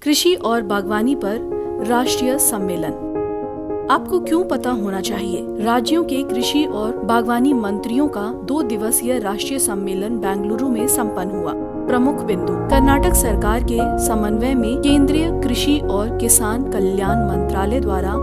कृषि और बागवानी पर राष्ट्रीय सम्मेलन। आपको क्यों पता होना चाहिए? राज्यों के कृषि और बागवानी मंत्रियों का 2 दिवसीय राष्ट्रीय सम्मेलन बेंगलुरु में संपन्न हुआ। प्रमुख बिंदु: कर्नाटक सरकार के समन्वय में केंद्रीय कृषि और किसान कल्याण मंत्रालय द्वारा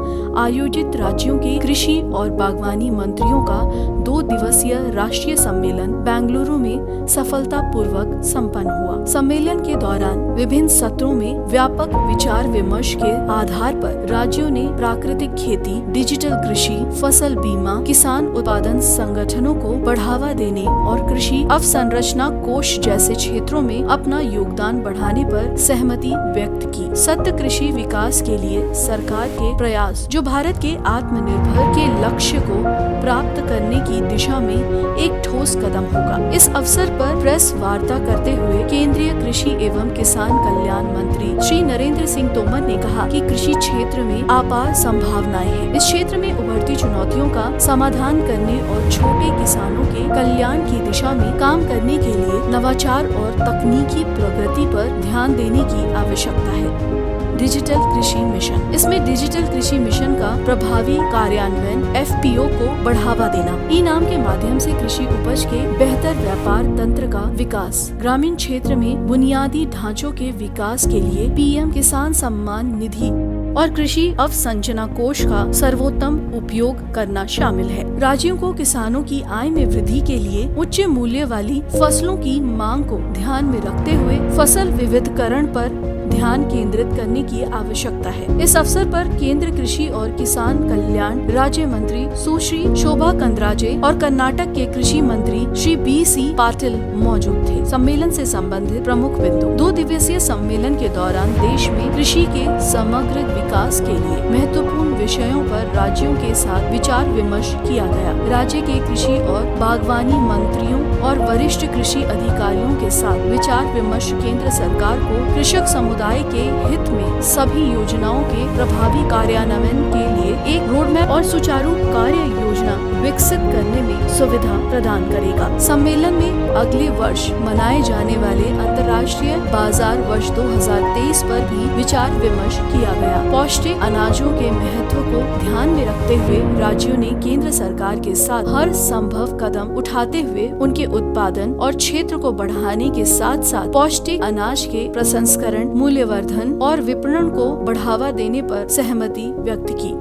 आयोजित राज्यों के कृषि और बागवानी मंत्रियों का 2 दिवसीय राष्ट्रीय सम्मेलन बेंगलुरु में सफलतापूर्वक संपन्न हुआ। सम्मेलन के दौरान विभिन्न सत्रों में व्यापक विचार विमर्श के आधार पर राज्यों ने प्राकृतिक खेती, डिजिटल कृषि, फसल बीमा, किसान उत्पादन संगठनों को बढ़ावा देने और कृषि अवसंरचना कोष जैसे क्षेत्रों में अपना योगदान बढ़ाने पर सहमति व्यक्त की। सतत कृषि विकास के लिए सरकार के प्रयास, जो भारत के आत्मनिर्भर के लक्ष्य को प्राप्त करने की दिशा में एक ठोस कदम होगा। इस अवसर पर प्रेस वार्ता करते हुए केंद्रीय कृषि एवं किसान कल्याण मंत्री श्री नरेंद्र सिंह तोमर ने कहा कि कृषि क्षेत्र में अपार संभावनाएं हैं। इस क्षेत्र में उभरती चुनौतियों का समाधान करने और छोटे किसानों के कल्याण की दिशा में काम करने के लिए नवाचार और तकनीकी प्रगति पर ध्यान देने की आवश्यकता है। डिजिटल कृषि मिशन। इसमें डिजिटल कृषि मिशन का प्रभावी कार्यान्वयन, FPO को बढ़ावा देना, ई नाम के माध्यम से कृषि उपज के बेहतर व्यापार तंत्र का विकास, ग्रामीण क्षेत्र में बुनियादी ढांचों के विकास के लिए PM किसान सम्मान निधि और कृषि अवसंरचना कोष का सर्वोत्तम उपयोग करना शामिल है। राज्यों को किसानों की आय में वृद्धि के लिए उच्च मूल्य वाली फसलों की मांग को ध्यान में रखते हुए फसल विविधीकरण पर ध्यान केंद्रित करने की आवश्यकता है। इस अवसर पर केंद्र कृषि और किसान कल्याण राज्य मंत्री सुश्री शोभा कंदराजे और कर्नाटक के कृषि मंत्री श्री BC पाटिल मौजूद थे। सम्मेलन से संबंधित प्रमुख बिंदु: 2 दिवसीय सम्मेलन के दौरान देश में कृषि के समग्र विकास के लिए महत्वपूर्ण विषयों पर राज्यों के साथ विचार विमर्श किया गया। राज्य के कृषि और बागवानी मंत्रियों और वरिष्ठ कृषि अधिकारियों के साथ विचार विमर्श केंद्र सरकार को कृषक समुदाय के हित में सभी योजनाओं के प्रभावी कार्यान्वयन के लिए एक रोडमैप और सुचारू कार्य योजना विकसित करने में सुविधा प्रदान करेगा। सम्मेलन में अगले वर्ष मनाए जाने वाले अंतर्राष्ट्रीय बाजार वर्ष 2023 पर भी विचार विमर्श किया गया। पौष्टिक अनाजों के महत्व को ध्यान में रखते हुए राज्यों ने केंद्र सरकार के साथ हर संभव कदम उठाते हुए उनके उत्पादन और क्षेत्र को बढ़ाने के साथ साथ पौष्टिक अनाज के प्रसंस्करण, मूल्यवर्धन और विपणन को बढ़ावा देने पर सहमति व्यक्त की।